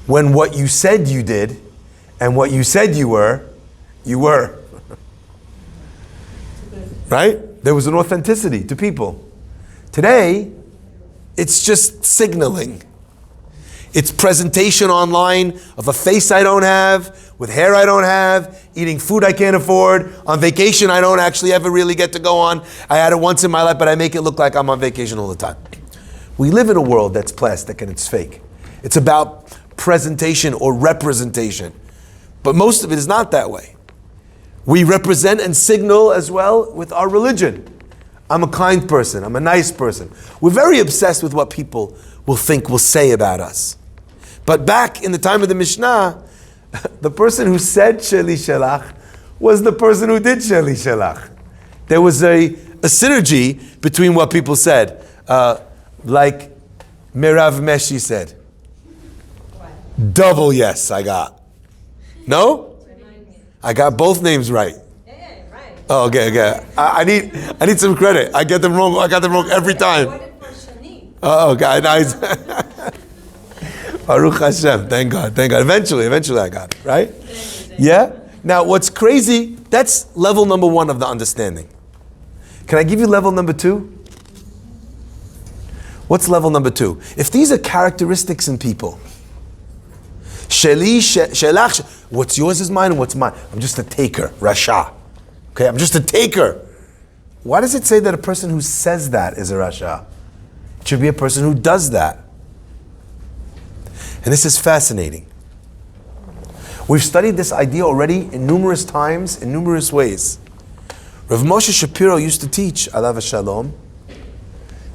when what you said you did and what you said you were. Right? There was an authenticity to people. Today, it's just signaling. It's presentation online of a face I don't have, with hair I don't have, eating food I can't afford, on vacation I don't actually ever really get to go on. I had it once in my life, but I make it look like I'm on vacation all the time. We live in a world that's plastic and it's fake. It's about presentation or representation. But most of it is not that way. We represent and signal as well with our religion. I'm a kind person. I'm a nice person. We're very obsessed with what people will say about us. But back in the time of the Mishnah, the person who said Sheli Shelach was the person who did Sheli Shelach. There was a synergy between what people said. Like Mirav Meshi said. Double yes, I got. No? I got both names right. Yeah, right. Oh, okay. I need some credit. I get them wrong. I got them wrong every time. Oh, okay, nice. Baruch Hashem. Thank God. Eventually I got it, right? Yeah? Now, what's crazy, that's level number 1 of the understanding. Can I give you level number 2? What's level number 2? If these are characteristics in people, Sheli, Shelach, what's yours is mine and what's mine. I'm just a taker, Rasha. Okay, I'm just a taker. Why does it say that a person who says that is a Rasha? It should be a person who does that. And this is fascinating. We've studied this idea already in numerous times, in numerous ways. Rav Moshe Shapiro used to teach, alav shalom,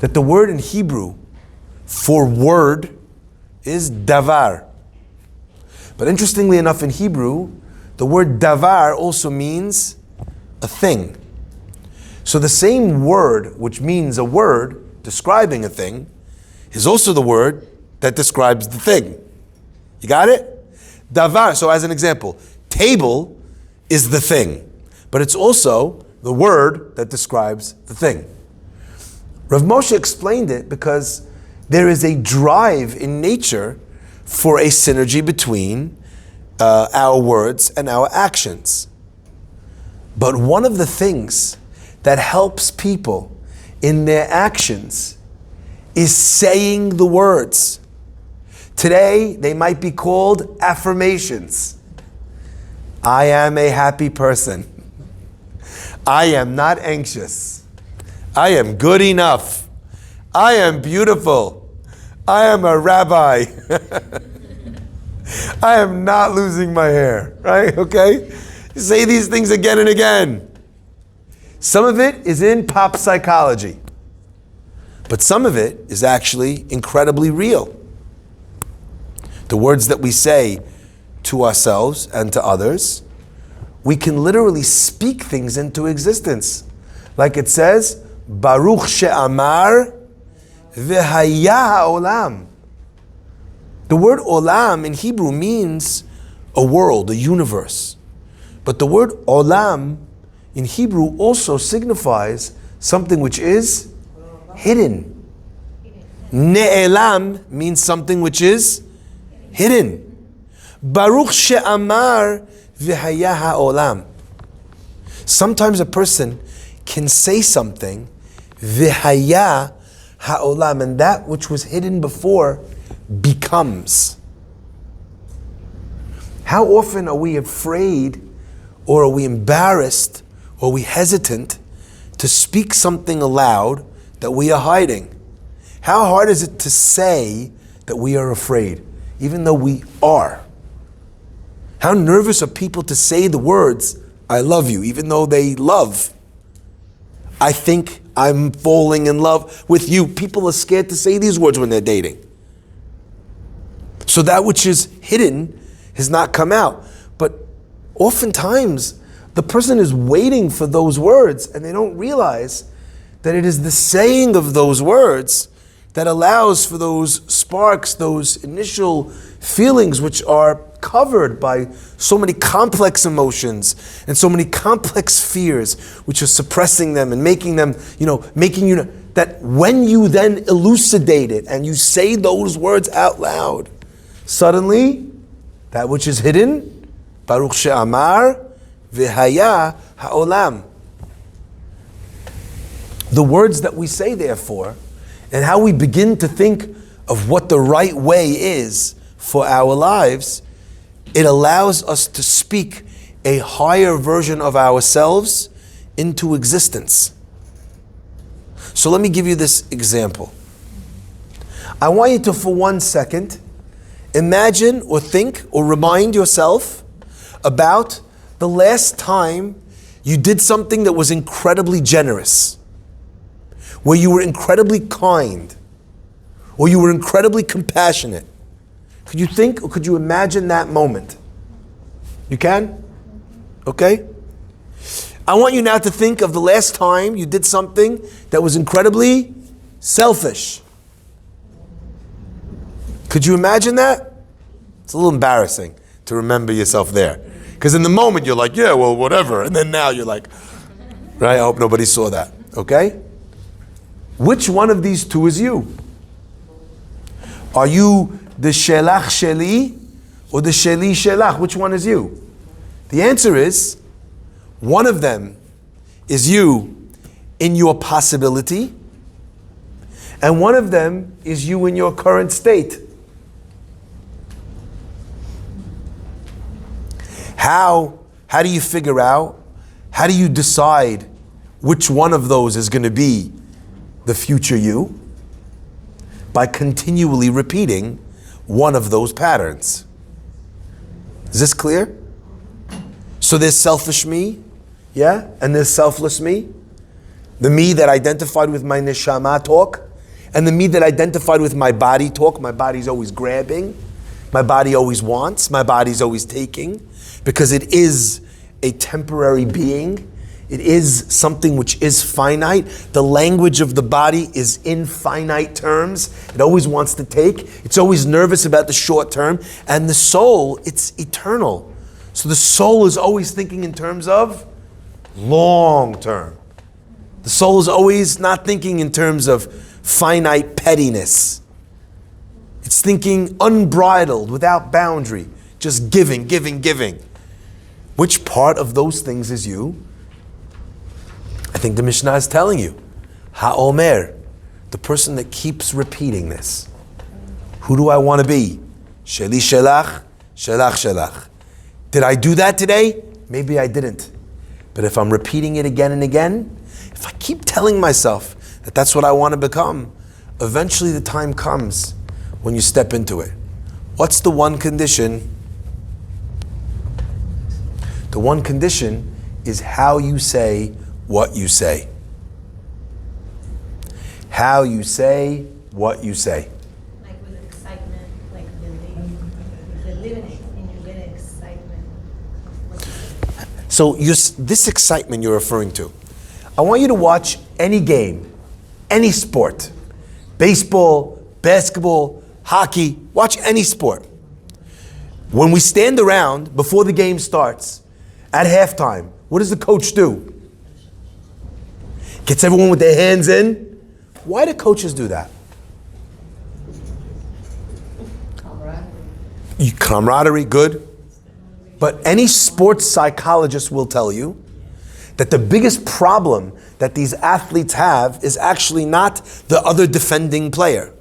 that the word in Hebrew for word is davar. But interestingly enough, in Hebrew, the word davar also means a thing. So the same word, which means a word describing a thing, is also the word that describes the thing. You got it? Davar, so as an example, table is the thing, but it's also the word that describes the thing. Rav Moshe explained it because there is a drive in nature for a synergy between our words and our actions. But one of the things that helps people in their actions is saying the words. Today, they might be called affirmations. I am a happy person. I am not anxious. I am good enough. I am beautiful. I am a rabbi. I am not losing my hair, right? Okay? You say these things again and again. Some of it is in pop psychology, but some of it is actually incredibly real. The words that we say to ourselves and to others, we can literally speak things into existence. Like it says, Baruch she'amar v'haya ha'olam. The word olam in Hebrew means a world, a universe. But the word olam in Hebrew also signifies something which is hidden. Ne'elam means something which is hidden. Baruch she'amar v'haya ha'olam. Sometimes a person can say something, v'haya ha'olam, and that which was hidden before becomes. How often are we afraid, or are we embarrassed, or are we hesitant to speak something aloud that we are hiding? How hard is it to say that we are afraid, even though we are? How nervous are people to say the words, I love you, even though they love? I think I'm falling in love with you. People are scared to say these words when they're dating. So that which is hidden has not come out. But oftentimes, the person is waiting for those words and they don't realize that it is the saying of those words that allows for those sparks, those initial feelings which are covered by so many complex emotions and so many complex fears which are suppressing them and making them, that when you then elucidate it and you say those words out loud, suddenly that which is hidden, Baruch she'amar v'haya ha'olam. The words that we say, therefore, and how we begin to think of what the right way is for our lives, it allows us to speak a higher version of ourselves into existence. So let me give you this example. I want you to, for 1 second, imagine or think or remind yourself about the last time you did something that was incredibly generous, where you were incredibly kind, or you were incredibly compassionate. Could you think or could you imagine that moment? You can? Okay? I want you now to think of the last time you did something that was incredibly selfish. Could you imagine that? It's a little embarrassing to remember yourself there. Because in the moment you're like, yeah, well, whatever. And then now you're like, right? I hope nobody saw that. Okay? Which one of these two is you? Are you the shelach sheli or the sheli shelach? Which one is you? The answer is, one of them is you in your possibility, and one of them is you in your current state. How do you figure out, how do you decide which one of those is going to be the future you? By continually repeating one of those patterns. Is this clear? So there's selfish me, yeah? And there's selfless me. The me that identified with my neshama talk, and the me that identified with my body talk. My body's always grabbing. My body always wants. My body's always taking. Because it is a temporary being. It is something which is finite. The language of the body is in finite terms. It always wants to take. It's always nervous about the short term. And the soul, it's eternal. So the soul is always thinking in terms of long term. The soul is always not thinking in terms of finite pettiness. It's thinking unbridled, without boundary. Just giving, giving, giving. Which part of those things is you? I think the Mishnah is telling you, Ha'omer, the person that keeps repeating this. Who do I want to be? Sheli shelach, shelach shelach. Did I do that today? Maybe I didn't. But if I'm repeating it again and again, if I keep telling myself that that's what I want to become, eventually the time comes when you step into it. What's the one condition? The one condition is how you say what you say. How you say what you say. Like with excitement, like believe in it, and you get excitement. So this excitement you're referring to, I want you to watch any game, any sport, baseball, basketball, hockey, watch any sport. When we stand around before the game starts, at halftime, what does the coach do? Gets everyone with their hands in. Why do coaches do that? Camaraderie, good. But any sports psychologist will tell you that the biggest problem that these athletes have is actually not the other defending player.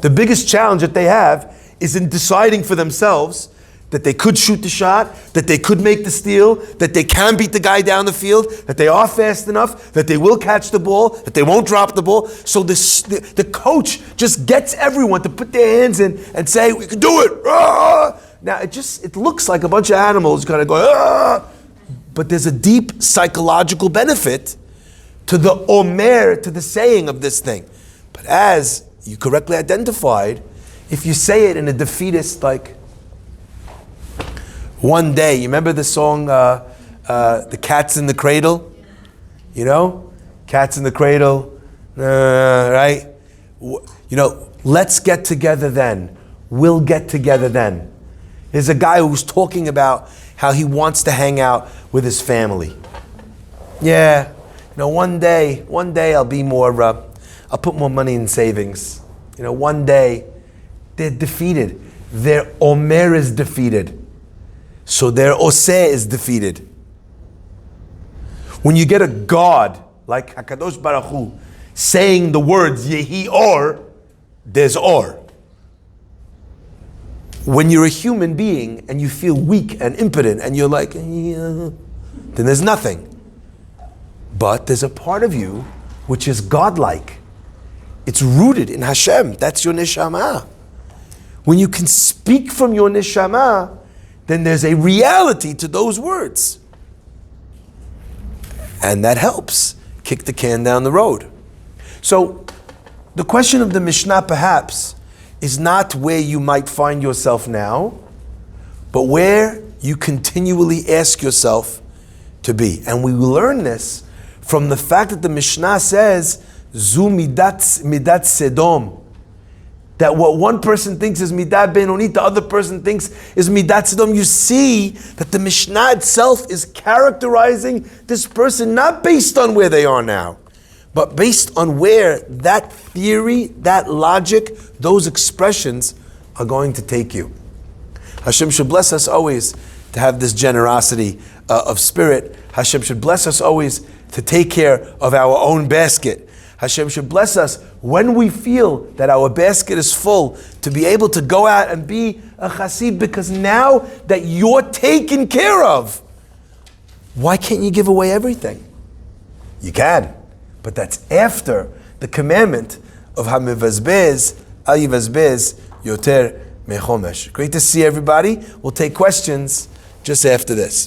The biggest challenge that they have is in deciding for themselves that they could shoot the shot, that they could make the steal, that they can beat the guy down the field, that they are fast enough, that they will catch the ball, that they won't drop the ball. So the coach just gets everyone to put their hands in and say, we can do it. Ah! Now it looks like a bunch of animals kind of going, ah! But there's a deep psychological benefit to the omer, to the saying of this thing. But as you correctly identified, if you say it in a defeatist, like, one day, you remember the song, The Cat's in the Cradle? You know? Cat's in the Cradle, right? You know, let's get together then. We'll get together then. There's a guy who's talking about how he wants to hang out with his family. Yeah, you know, one day I'll be more, I'll put more money in savings. You know, one day, they're defeated. Their omer is defeated. So their oseh is defeated. When you get a God like HaKadosh Baruch Hu saying the words Yehi Or, there's Or. When you're a human being and you feel weak and impotent and you're like, then there's nothing. But there's a part of you which is godlike. It's rooted in Hashem. That's your neshama. When you can speak from your neshama, then there's a reality to those words. And that helps kick the can down the road. So the question of the Mishnah perhaps is not where you might find yourself now, but where you continually ask yourself to be. And we learn this from the fact that the Mishnah says, Zu midat sedom. That what one person thinks is midat benonit, the other person thinks is midat sedom. You see that the Mishnah itself is characterizing this person not based on where they are now, but based on where that theory, that logic, those expressions are going to take you. Hashem should bless us always to have this generosity of spirit. Hashem should bless us always to take care of our own basket. Hashem should bless us when we feel that our basket is full to be able to go out and be a chassid, because now that you're taken care of, why can't you give away everything? You can, but that's after the commandment of hamivazbez, al yivazbez yoter mechomesh. Great to see everybody. We'll take questions just after this.